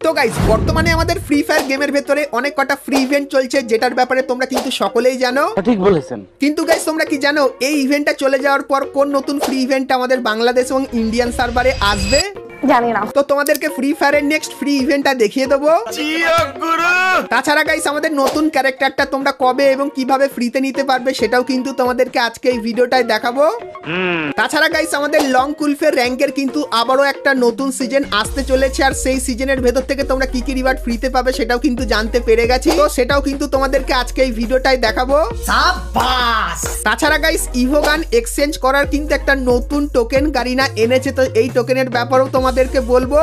তো গাইস বর্তমানে আমাদের ফ্রি ফায়ার গেমের ভেতরে অনেক কটা ফ্রি ইভেন্ট চলছে, যেটার ব্যাপারে তোমরা কিন্তু সকলেই জানো। ঠিক বলেছেন। কিন্তু গাইস তোমরা কি জানো এই ইভেন্টটা চলে যাওয়ার পর কোন নতুন ফ্রি ইভেন্ট আমাদের বাংলাদেশ এবং ইন্ডিয়ান সার্ভারে আসবে? জানি না। তো তোমাদেরকে ফ্রি ফায়ারের নেক্সট ফ্রি ইভেন্টটা দেখিয়ে দেবো। তাছাড়া গাইস আমাদের নতুন ক্যারেক্টারটা তোমরা কবে এবং কিভাবে ফ্রিতে নিতে পারবে সেটাও কিন্তু তোমাদেরকে আজকে এই ভিডিওটায় দেখাবো। তাছাড়া গাইস আমাদের লং কুলফের র্যাঙ্কের কিন্তু আবারও একটা নতুন সিজন আসতে চলেছে, আর সেই সিজনের ভেতর থেকে তোমরা কি কি রিওয়ার্ড ফ্রিতে পাবে সেটাও কিন্তু জানতে পেরে গেছি। তো সেটাও কিন্তু তোমাদেরকে আজকে এই ভিডিওটায় দেখাবো। তাছাড়া গাইস ইভোগান এক্সচেঞ্জ করার কিন্তু একটা নতুন টোকেন গারিনা এনেছে, তো এই টোকেনের ব্যাপারেও তোমাদেরকে বলবো।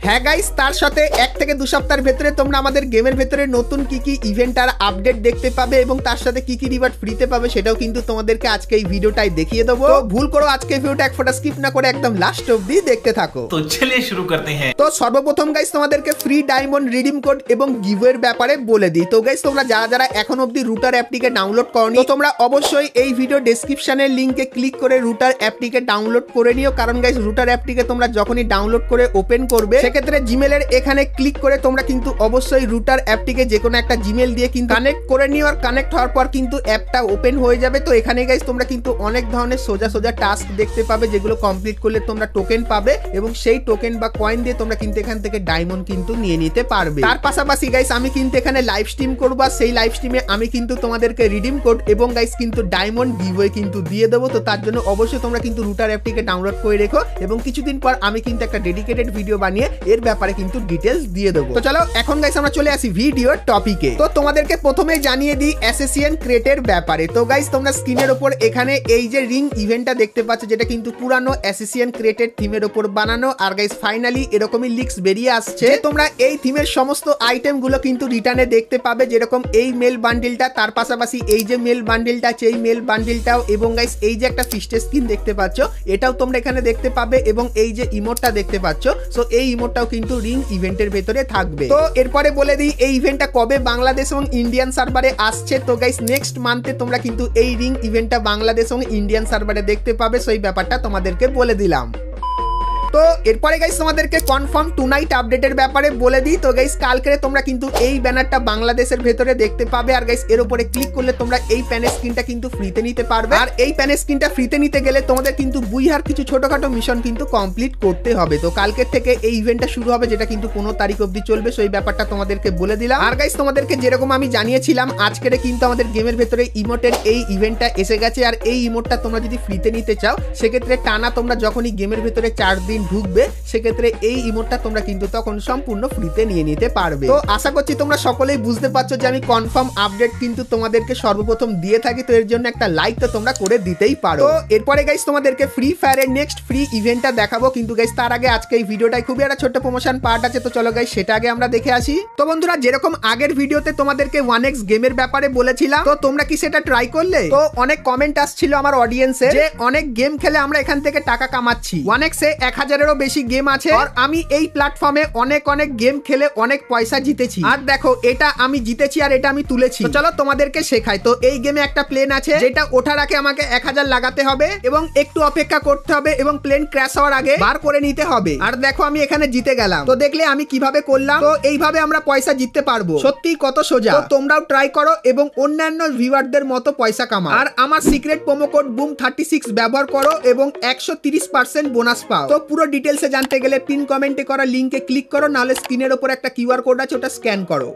হ্যাঁ গাইস, তার সাথে 1 থেকে 2 সপ্তাহের ভেতরে তোমরা আমাদের গেমের ভেতরে নতুন কি কি ইভেন্ট আর আপডেট দেখতে পাবে এবং তার সাথে কি কি রিওয়ার্ড ফ্রিতে পাবে সেটাও কিন্তু তোমাদেরকে আজকে এই ভিডিওটাই দেখিয়ে দেবো। তো ভুল করো আজকে ভিডিওটা এক ফোঁটা স্কিপ না করে একদম লাস্ট অবধি দেখতে থাকো। তো চলিয়ে শুরু করতে हैं। তো সর্বপ্রথম গাইস তোমাদেরকে ফ্রি ডায়মন্ড রিডিম কোড এবং গিভওয়ের ব্যাপারে বলে দিই। তো গাইস তোমরা যারা যারা এখন অবধি রুটার অ্যাপটিকে ডাউনলোড করনি, তো তোমরা অবশ্যই এই ভিডিও ডেসক্রিপশনের লিংকে ক্লিক করে রুটার অ্যাপটিকে ডাউনলোড করে নিও। কারণ গাইস রুটার অ্যাপটিকে তোমরা যখনই ডাউনলোড করে ওপেন করবে সেক্ষেত্রে জিমেলের এখানে ক্লিক করে তোমরা কিন্তু অবশ্যই রুটার অ্যাপটিকে যে কোনো একটা জিমেল দিয়ে কিন্তু কানেক্ট করে নিও। আর কানেক্ট হওয়ার পর কিন্তু অ্যাপটা ওপেন হয়ে যাবে। তো এখানে গাইস তোমরা কিন্তু অনেক ধরনের সোজা সোজা টাস্ক দেখতে পাবে, যেগুলো কমপ্লিট করলে তোমরা টোকেন পাবে এবং সেই টোকেন বা কয়েন দিয়ে তোমরা কিন্তু এখান থেকে ডায়মন্ড কিন্তু নিয়ে নিতে পারবে। তার পাশাপাশি গাইস আমি কিন্তু এখানে লাইভ স্ট্রিম করবো, আর সেই লাইভ স্ট্রিমে আমি কিন্তু তোমাদেরকে রিডিম কোড এবং গাইস কিন্তু ডায়মন্ড গিভওয়ে কিন্তু দিয়ে দেবো। তো তার জন্য অবশ্যই তোমরা কিন্তু রুটার অ্যাপটিকে ডাউনলোড করে রেখো এবং কিছুদিন পর আমি কিন্তু একটা ডেডিকেটেড ভিডিও বানিয়ে এর ব্যাপারে কিন্তু ডিটেলস দিয়ে দেবো। তো চলো এখন গাইস আমরা চলে আসি ভিডিওর টপিকে। তো তোমাদেরকে প্রথমে জানিয়ে দিই অ্যাসেসিয়ান ক্রেটের ব্যাপারে। তো গাইস তোমরা স্ক্রিনের উপর এখানে এই যে রিং ইভেন্টটা দেখতে পাচ্ছ, যেটা কিন্তু পুরানো অ্যাসেসিয়ান ক্রেটের থিমের উপর বানানো। আর গাইস ফাইনালি এরকমই লিক্স বেরিয়ে আসছে, তোমরা এই থিমের সমস্ত আইটেম গুলো কিন্তু রিটার্নে দেখতে পাবে, যেরকম এই মেল বান্ডিলটা, তার পাশাপাশি এই যে মেল বান্ডিলটা আছে এই মেল বান্ডিলটাও, এবং গাইস এই যে একটা ফিস্টের স্কিন দেখতে পাচ্ছ এটাও তোমরা এখানে দেখতে পাবে, এবং এই যে ইমোটটা দেখতে পাচ্ছ সো এই ইমোটটাও কিন্তু রিং ইভেন্টের ভেতরে থাকবে। তো এরপরে বলে দিই এই ইভেন্টটা কবে বাংলাদেশ এবং ইন্ডিয়ান সার্ভারে আসছে। তো গাইস নেক্সট মান্থে তোমরা কিন্তু এই রিং ইভেন্টটা বাংলাদেশ এবং ইন্ডিয়ান সার্ভারে দেখতে পাবে, সো এই ব্যাপারটা তোমাদেরকে বলে দিলাম। তো এরপরে গাইস তোমাদেরকে কনফার্ম টুনাইট আপডেটের ব্যাপারে বলে দিই। তো গাইস কালকে তোমরা কিন্তু এই ব্যানারটা বাংলাদেশের ভেতরে দেখতে পাবে, আর গাইস এর উপরে ক্লিক করলে তোমরা এই প্যানের স্ক্রিনটা কিন্তু ফ্রিতে নিতে পারবে। আর এই প্যানের স্ক্রিনটা ফ্রিতে নিতে গেলে তোমাদের কিন্তু বুইহার কিছু ছোটখাটো মিশন কিন্তু কমপ্লিট করতে হবে। তো কালকের থেকে এই ইভেন্টটা শুরু হবে, যেটা কিন্তু 15 তারিখ অবধি চলবে, সেই ব্যাপারটা তোমাদেরকে বলে দিলাম। আর গাইস তোমাদেরকে যেরকম আমি জানিয়েছিলাম আজকের কিন্তু আমাদের গেমের ভেতরে ইমোটের এই ইভেন্টটা এসে গেছে, আর এই ইমোটটা তোমরা যদি ফ্রিতে নিতে চাও সেক্ষেত্রে টানা তোমরা যখনই গেমের ভেতরে 4 দিন ঢুকবে সেক্ষেত্রে এই ইমোটটা তোমরা কিন্তু তখন সম্পূর্ণ ফ্রিতে নিয়ে নিতে পারবে। তো আশা করছি তোমরা সকলেই বুঝতে পারছো যে আমি কনফার্ম আপডেট কিন্তু তোমাদেরকে সর্বপ্রথম দিয়ে থাকি, তো এর জন্য একটা লাইক তো তোমরা করে দিতেই পারো। তো এরপরে গাইস তোমাদেরকে ফ্রি ফায়ারের নেক্সট ফ্রি ইভেন্টটা দেখাবো, কিন্তু গাইস তার আগে আজকে এই ভিডিওটাই খুবই একটা ছোট্ট প্রমোশন পার্ট আছে, তো চলো গাইস সেটা আগে আমরা দেখে আসি। তো বন্ধুরা যেরকম আগের ভিডিওতে তোমাদেরকে 1x গেমের ব্যাপারে বলেছিলাম, তো তোমরা কি সেটা ট্রাই করলে? তো অনেক কমেন্ট আসছিল আমার অডিয়েন্সে যে অনেক গেম খেলে আমরা এখান থেকে টাকা কামাচ্ছি, 1x এ 1000-এরও বেশি গেম আছে, আর আমি এই প্ল্যাটফর্মে অনেক গেম খেলে অনেক পয়সা জিতেছি। আর দেখো এটা আমি জিতেছি আর এটা আমি তুলেছি। তো চলো তোমাদেরকে শেখাই। তো এই গেমে একটা প্লেন আছে যেটা ওঠার আগে আমাকে 1000 লাগাতে হবে এবং একটু অপেক্ষা করতে হবে এবং প্লেন ক্র্যাশ হওয়ার আগে বার করে নিতে হবে। আর দেখো আমি এখানে জিতে গেলাম। তো দেখলে আমি কিভাবে করলাম। তো এইভাবে আমরা পয়সা জিততে পারবো, সত্যি কত সোজা। তো তোমরাও ট্রাই করো এবং অন্যান্য ভিউয়ারদের মতো পয়সা কামাও। আর আমার সিক্রেট প্রোমো কোড BOOM36 ব্যবহার করো এবং 130% বোনাস পাও। তো পুরো ডিটেলসে জানতে গেলে পিন কমেন্টে করা লিংকে ক্লিক করো, নাহলে স্ক্রিনের উপর একটা কিউআর কোড আছে ওটা স্ক্যান করো।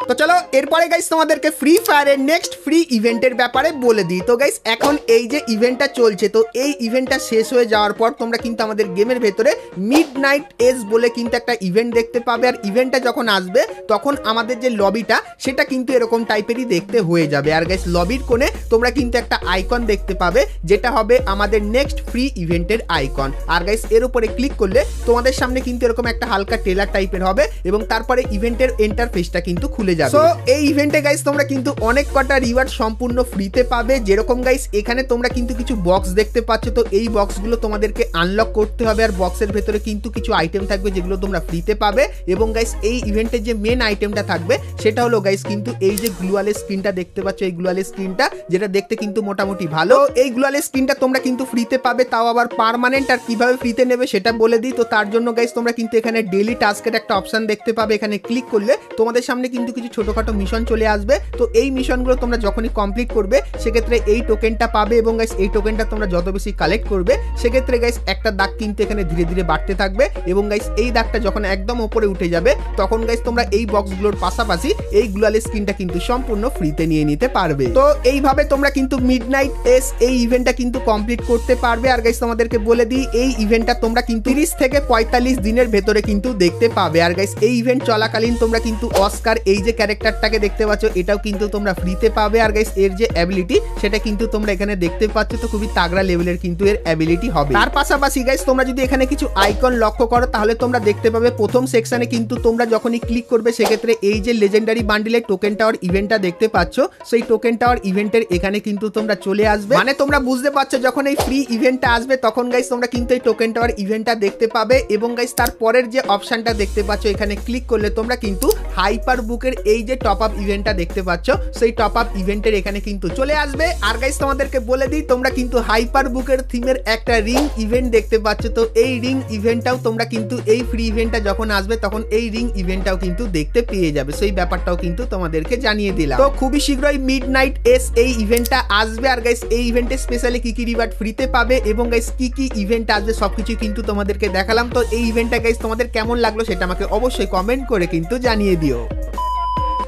তো চলো এরপরে গাইস তোমাদেরকে ফ্রি ফায়ারের নেক্সট ফ্রি ইভেন্টের ব্যাপারে বলে দিই। তো গাইস এখন এই যে ইভেন্টটা চলছে, তো এই ইভেন্টটা শেষ হয়ে যাওয়ার পর তোমরা কিন্তু আমাদের গেমের ভেতরে মিডনাইট এজ বলে কিন্তু একটা ইভেন্ট দেখতে পাবে। আর ইভেন্টটা যখন আসবে তখন আমাদের যে লবিটা সেটা কিন্তু এরকম টাইপেরই দেখতে হয়ে যাবে। আর গাইস লবির কোণে তোমরা কিন্তু একটা আইকন দেখতে পাবে, যেটা হবে আমাদের নেক্সট ফ্রি ইভেন্টের আইকন। আর গাইস এর উপরে ক্লিক করলে তোমাদের সামনে কিন্তু এরকম একটা হালকা ট্রেলার টাইপের হবে এবং তারপরে ইভেন্টের ইন্টারফেসটা কিন্তু খুলে চলে যাবে। সো এই ইভেন্টে গাইস তোমরা কিন্তু অনেক কটা রিওয়ার্ড সম্পূর্ণ ফ্রিতে পাবে, যেরকম গাইস এখানে তোমরা কিন্তু কিছু বক্স দেখতে পাচ্ছ। তো এই বক্সগুলো তোমাদেরকে আনলক করতে হবে, আর বক্সের ভেতরে কিন্তু কিছু আইটেম থাকবে যেগুলো তোমরা ফ্রিতে পাবে। এবং গাইস এই ইভেন্টের যে মেন আইটেমটা থাকবে সেটা হলো গাইস কিন্তু এই যে গ্লুয়ালের স্ক্রিনটা দেখতে পাচ্ছ, এই গ্লুয়ালের স্ক্রিনটা যেটা দেখতে কিন্তু মোটামুটি ভালো। এই গ্লুয়ালের স্ক্রিনটা তোমরা কিন্তু ফ্রিতে পাবে, তাও আবার পার্মানেন্ট। আর কিভাবে ফ্রিতে নেবে সেটা বলে দিই। তো তার জন্য গাইস তোমরা কিন্তু এখানে ডেইলি টাস্কের একটা অপশন দেখতে পাবে, এখানে ক্লিক করলে তোমাদের সামনে কিন্তু কিছু ছোটখাটো মিশন চলে আসবে। তো এই মিশনগুলো তোমরা যখনই কমপ্লিট করবে সেক্ষেত্রে এই টোকেনটা পাবে, এবং গাইস এই টোকেনটা তোমরা যত বেশি কালেক্ট করবে সেক্ষেত্রে গাইস একটা দাগ কিন্তু এখানে ধীরে ধীরে বাড়তে থাকবে। এবং গাইস এই দাগটা যখন একদম উপরে উঠে যাবে তখন গাইস তোমরা এই বক্সগুলোর পাশাপাশি এই গ্লুয়ালের স্ক্রিনটা কিন্তু সম্পূর্ণ ফ্রিতে নিয়ে নিতে পারবে। তো এইভাবে তোমরা কিন্তু মিডনাইট এস এই ইভেন্টটা কিন্তু কমপ্লিট করতে পারবে। আর গাইস তোমাদেরকে বলে দিই এই ইভেন্টটা তোমরা কিন্তু 30 থেকে 45 দিনের ভেতরে কিন্তু দেখতে পাবে। আর গাইস এই ইভেন্ট চলাকালীন তোমরা কিন্তু অস্কার এই যে ক্যারেক্টারটাকে দেখতে পাচ্ছ এটাও কিন্তু তোমরা ফ্রিতে পাবে। আর গাইস এর যে অ্যাবিলিটি সেটা কিন্তু তোমরা এখানে দেখতে পাচ্ছ, তো খুবই তাগড়া লেভেলের কিন্তু এর অ্যাবিলিটি হবে। তার পাশাপাশি গাইস তোমরা যদি এখানে কিছু আইকন লক্ষ্য করো তাহলে তোমরা দেখতে পাবে প্রথম সেকশনে কিন্তু তোমরা যখনই ক্লিক করবে সেক্ষেত্রে এই যে লেজেন্ডারি বান্ডিলের টোকেন টাওয়ার ইভেন্টটা দেখতে পাচ্ছ, সেই টোকেন টাওয়ার ইভেন্টের এখানে কিন্তু তোমরা চলে আসবে। মানে তোমরা বুঝতে পারছো যখন এই ফ্রি ইভেন্টটা আসবে তখন গাইস তোমরা কিন্তু এই টোকেন টাওয়ার ইভেন্টটা দেখতে পাবে। এবং গাইস তারপরের যে অপশনটা দেখতে পাচ্ছ এখানে ক্লিক করলে তোমরা কিন্তু হাইপার বুকের এই যে টপ আপ ইভেন্টটা দেখতে পাচ্ছ সেই টপ আপ ইভেন্টের এখানে কিন্তু চলে আসবে। আর গাইস তোমাদেরকে বলে দিই তোমরা কিন্তু হাইপার বুকের থিমের একটা রিং ইভেন্ট দেখতে পাচ্ছ। তো এই রিং ইভেন্টটাও তোমরা কিন্তু এই ফ্রি ইভেন্টটা যখন আসবে তখন এই রিং ইভেন্টটাও কিন্তু দেখতে পেয়ে যাবে, সেই ব্যাপারটাও কিন্তু তোমাদেরকে জানিয়ে দিলাম। তো খুবই শীঘ্রই মিডনাইট এস এই ইভেন্টটা আসবে। আর গাইস এই ইভেন্টে স্পেশালি কি কি রিওয়ার্ড ফ্রিতে পাবে এবং গাইস কি কি ইভেন্ট আসবে সবকিছু কিন্তু তোমাদেরকে দেখালাম। তো এই ইভেন্টটা গাইস তোমাদের কেমন লাগলো সেটা আমাকে অবশ্যই কমেন্ট করে কিন্তু জানিয়ে দিও।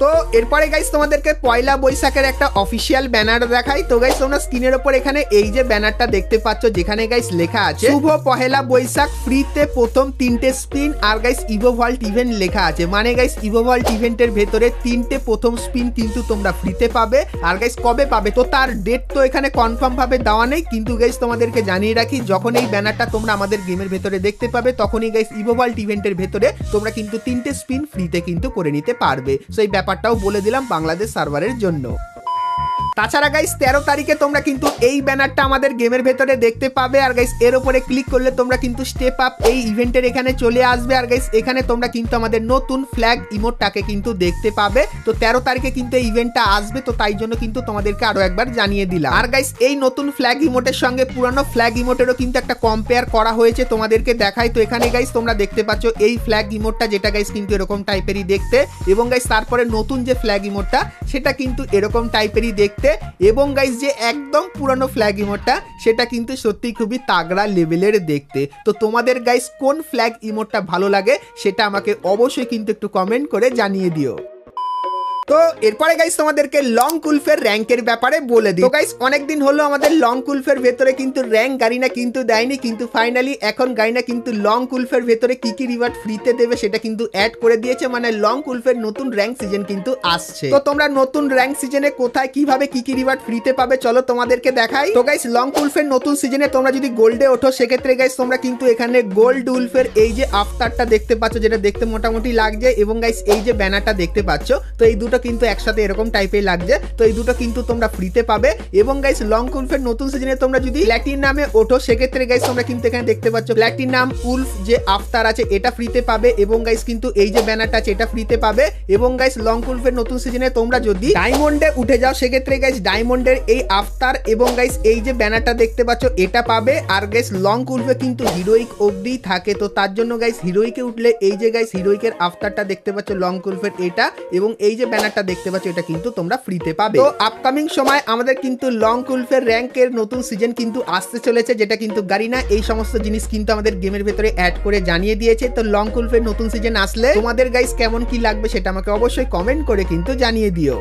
তো এরপরে গাইস তোমাদেরকে পয়লা বৈশাখের একটা অফিসিয়াল ব্যানার দেখাই। তো গাইস তোমরা স্ক্রিনের উপর এখানে এই যে ব্যানারটা দেখতে পাচ্ছ যেখানে গাইস লেখা আছে শুভ পহেলা বৈশাখ ফ্রিতে প্রথম 3টে স্পিন। আর গাইস ইভো ভল্ট ইভেন্ট লেখা আছে, মানে গাইস ইভো ভল্ট ইভেন্টের ভেতরে 3টে প্রথম স্পিন কিন্তু তোমরা ফ্রিতে পাবে। আর গাইস কবে পাবে তো তার ডেট তো এখানে কনফার্ম ভাবে দেওয়া নেই, কিন্তু গাইস তোমাদেরকে জানিয়ে রাখি যখন এই ব্যানারটা তোমরা আমাদের গেমের ভেতরে দেখতে পাবে তখনই গাইস ইভো ভল্ট ইভেন্টের ভেতরে তোমরা কিন্তু 3টে স্পিন ফ্রিতে কিন্তু করে নিতে পারবে। সেই ব্যাপারটাও বলে দিলাম বাংলাদেশ সার্ভারের জন্য। তাছাড়া গাইস 13 তারিখে তোমরা কিন্তু এই ব্যানারটা আমাদের গেমের ভেতরে দেখতে পাবে। আর গাইস এর উপরে ক্লিক করলে তোমরা কিন্তু স্টেপ আপ এই ইভেন্টের এখানে চলে আসবে। আর গাইস এখানে তোমরা কিন্তু আমাদের নতুন ফ্ল্যাগ ইমোটটাকে কিন্তু দেখতে পাবে। তো 13 তারিখে কিন্তু এই ইভেন্টটা আসবে, তো তাই জন্য কিন্তু তোমাদেরকে আরো একবার জানিয়ে দিলাম। আর গাইস এই নতুন ফ্ল্যাগ ইমোটের সঙ্গে পুরানো ফ্ল্যাগ ইমোটেরও কিন্তু একটা কম্পেয়ার করা হয়েছে, তোমাদেরকে দেখাই। তো এখানে গাইস তোমরা দেখতে পাচ্ছ এই ফ্ল্যাগ ইমোটটা যেটা গাইস কিন্তু এরকম টাইপেরই দেখতে, এবং গাইস তারপরে নতুন যে ফ্ল্যাগ ইমোটটা সেটা কিন্তু এরকম টাইপেরই দেখতে, এবং গাইস যে একদম পুরানো ফ্ল্যাগ ইমোটটা সেটা কিন্তু সত্যি খুবই তাগড়া লেভেলের দেখতে। তো তোমাদের গাইস কোন ফ্ল্যাগ ইমোটটা ভালো লাগে সেটা আমাকে অবশ্যই কিন্তু একটু কমেন্ট করে জানিয়ে দিও। তো এরপরে গাইস তোমাদেরকে লং কুলফের র্যাঙ্কের ব্যাপারে বলে দিই। তো গাইস অনেকদিন হলো আমাদের লং কুলফের ভেতরে কিন্তু র্যাঙ্ক গারিনা কিন্তু দেয়নি, কিন্তু ফাইনালি এখন গারিনা কিন্তু লং কুলফের ভেতরে কি কি রিওয়ার্ড ফ্রিতে দেবে সেটা কিন্তু অ্যাড করে দিয়েছে। মানে লং কুলফের নতুন র্যাঙ্ক সিজন কিন্তু আসছে। তো তোমরা নতুন র্যাঙ্ক সিজনে কোথায় কিভাবে কি কি রিওয়ার্ড ফ্রিতে পাবে চলো তোমাদেরকে দেখাই। তো গাইস লং কুলফের নতুন সিজনে তোমরা যদি গোল্ডে ওঠো সেক্ষেত্রে গাইস তোমরা কিন্তু এখানে গোল্ড উলফের এই যে আফতারটা দেখতে পাচ্ছ যেটা দেখতে মোটামুটি লাগছে, এবং গাইস এই যে ব্যানারটা দেখতে পাচ্ছ তো এই দুটো কিন্তু একসাথে এরকম টাইপের লাগছে। তো এই দুটো কিন্তু তোমরা ফ্রিতে পাবে। এবং গাইস লং কুলফের নতুন সিজনে তোমরা যদি প্ল্যাটিনামে ওঠো সেক্ষেত্রে গাইস তোমরা কিন্তু এখানে দেখতে পাচ্ছ প্ল্যাটিনাম উলফ যে আফতার আছে এটা ফ্রিতে পাবে, এবং গাইস কিন্তু এই যে ব্যানারটা আছে এটা ফ্রিতে পাবে। এবং গাইস লং কুলফের নতুন সিজনে তোমরা যদি ডায়মন্ডে উঠে যাও সেক্ষেত্রে গাইস ডায়মন্ডের এই আফতার এবং গাইস এই যে ব্যানারটা দেখতে পাচ্ছ এটা পাবে। আর গাইস লং কুলফে কিন্তু হিরোইক অবধি থাকে, তো তার জন্য গাইস হিরোইকে উঠলে এই যে গাইস হিরোইকের আফতারটা দেখতে পাচ্ছ লং কুলফের এটা, এবং এই যে ব্যানারটা দেখতে পাচ্ছ এটা কিন্তু তোমরা ফ্রিতে পাবে। তো আপকামিং সময় আমাদের কিন্তু লং কুলফের র্যাঙ্কের নতুন সিজন কিন্তু আসতে চলেছে, যেটা কিন্তু গারিনা এই সমস্ত জিনিস কিন্তু আমাদের গেমের ভেতরে অ্যাড করে জানিয়ে দিয়েছে। তো লং কুলফের নতুন সিজন আসলে তোমাদের গাইস কেমন কি লাগবে সেটা আমাকে অবশ্যই কমেন্ট করে কিন্তু জানিয়ে দিও।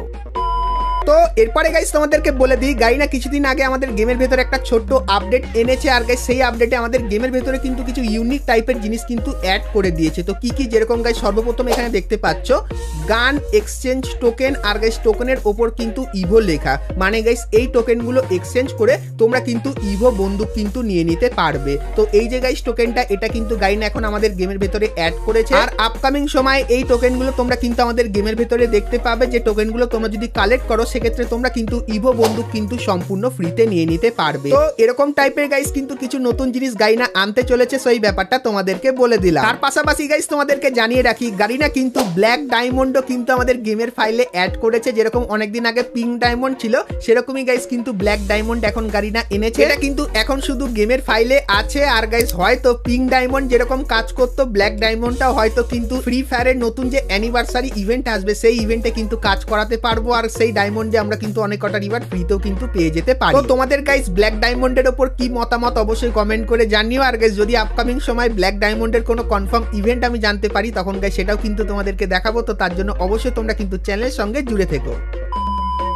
তো এরপরে গাইস তোমাদেরকে বলে দিই, গাইনা কিছুদিন আগে আমাদের গেমের ভেতরে একটা ছোট্ট আপডেট এনেছে। আর গাইস সেই আপডেটে আমাদের গেমের ভেতরে কিন্তু কিছু ইউনিক টাইপের জিনিস কিন্তু অ্যাড করে দিয়েছে। তো কি যেরকম গাইস সর্বপ্রথম এখানে দেখতে পাচ্ছ গান এক্সচেঞ্জ টোকেন, আর গাইস টোকেনের ওপর কিন্তু ইভো লেখা, মানে গাইস এই টোকেনগুলো এক্সচেঞ্জ করে তোমরা কিন্তু ইভো বন্দুক কিন্তু নিয়ে নিতে পারবে। তো এই যে গাইস টোকেনটা, এটা কিন্তু গাইনা এখন আমাদের গেমের ভেতরে অ্যাড করেছে। আর আপকামিং সময় এই টোকেনগুলো তোমরা কিন্তু আমাদের গেমের ভেতরে দেখতে পাবে, যে টোকেনগুলো তোমরা যদি কালেক্ট করো সেক্ষেত্রে তোমরা কিন্তু ইভো বন্দুক কিন্তু সম্পূর্ণ ফ্রিতে নিয়ে নিতে পারবে। তো এরকম টাইপের গাইস কিন্তু কিছু নতুন জিনিস গাইনা আনতে চলেছে, সেই ব্যাপারটা তোমাদেরকে বলে দিলাম। তার পাশাপাশি গাইস তোমাদেরকে জানিয়ে রাখি, গাইনা কিন্তু ব্ল্যাক ডায়মন্ডও কিন্তু আমাদের গেমের ফাইলে অ্যাড করেছে। যেরকম অনেকদিন আগে পিঙ্ক ডায়মন্ড ছিল, সেরকমই গাইস কিন্তু ব্ল্যাক ডায়মন্ড এখন গাইনা এনেছে। এটা কিন্তু এখন শুধু গেমের ফাইলে আছে। আর গাইস হয়তো পিঙ্ক ডায়মন্ড যেরকম কাজ করতো, ব্ল্যাক ডায়মন্ডটাও হয়তো কিন্তু ফ্রি ফায়ারের নতুন যে অ্যানিভার্সারি ইভেন্ট আসবে সেই ইভেন্টে কিন্তু কাজ করাতে পারবো। আর সেই ডায়মন্ডে আমরা কিন্তু অনেক কটা রিওয়ার্ড ফ্রিতেও কিন্তু পেয়ে যেতে পারি। তো তোমাদের গাইস ব্ল্যাক ডায়মন্ডের উপর কি মতামত অবশ্যই কমেন্ট করে জানিও। আর গাইস যদি আপকামিং সময় ব্ল্যাক ডায়মন্ডের কোনো কনফার্ম ইভেন্ট আমি জানতে পারি, তখন গাইস সেটাও কিন্তু তোমাদেরকে দেখাবো। তো তার জন্য অবশ্যই তোমরা কিন্তু চ্যানেলের সঙ্গে জুড়ে থেকো।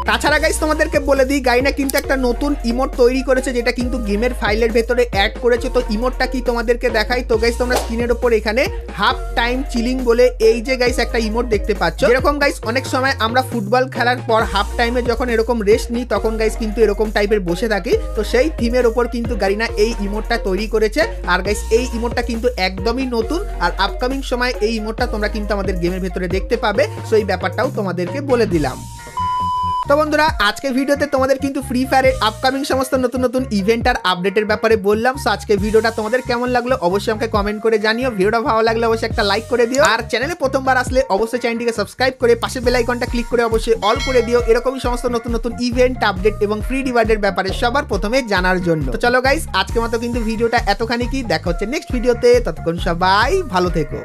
তাছাড়া গাইস তোমাদেরকে বলে দিই, গাইনা কিন্তু একটা নতুন ইমোট তৈরি করেছে, যেটা কিন্তু গেমের ফাইলের ভেতরে অ্যাড করেছে। তো ইমোটটা কি তোমাদেরকে দেখাই। তো গাইস তোমরা স্ক্রিনের উপর এখানে হাফ টাইম চিলিং বলে এই যে গাইস একটা ইমোট দেখতে পাচ্ছ। এরকম গাইস অনেক সময় আমরা ফুটবল খেলার পর হাফ টাইমে যখন এরকম রেস্ট নিই, তখন গাইস কিন্তু এরকম টাইপের বসে থাকি। তো সেই থিমের উপর কিন্তু গাইনা এই ইমোটটা তৈরি করেছে। আর গাইস এই ইমোটটা কিন্তু একদমই নতুন, আর আপকামিং সময় এই ইমোটটা তোমরা কিন্তু আমাদের গেমের ভেতরে দেখতে পাবে। সো এই ব্যাপারটাও তোমাদেরকে বলে দিলাম। তো বন্ধুরা, আজকে ভিডিওতে তোমাদের কিন্তু ফ্রি ফায়ারের আপকামিং সমস্ত নতুন নতুন ইভেন্ট আর আপডেটের ব্যাপারে বললাম। সো আজকে ভিডিওটা তোমাদের কেমন লাগলো অবশ্যই আমাকে কমেন্ট করে জানিও। ভিডিওটা ভালো লাগলে অবশ্যই একটা লাইক করে দিও, আর চ্যানেলে প্রথমবার আসলে অবশ্যই চ্যানেলটিকে সাবস্ক্রাইব করে পাশে বেল আইকনটা ক্লিক করে অবশ্যই অল করে দিও, এরকমই সমস্ত নতুন নতুন ইভেন্ট আপডেট এবং ফ্রি রিওয়ার্ডের ব্যাপারে সবার প্রথমে জানার জন্য। তো চলো গাইস, আজকের মতো কিন্তু ভিডিওটা এতখানি কি, দেখা হচ্ছে নেক্সট ভিডিওতে। ততক্ষণ সবাই ভালো থেকো।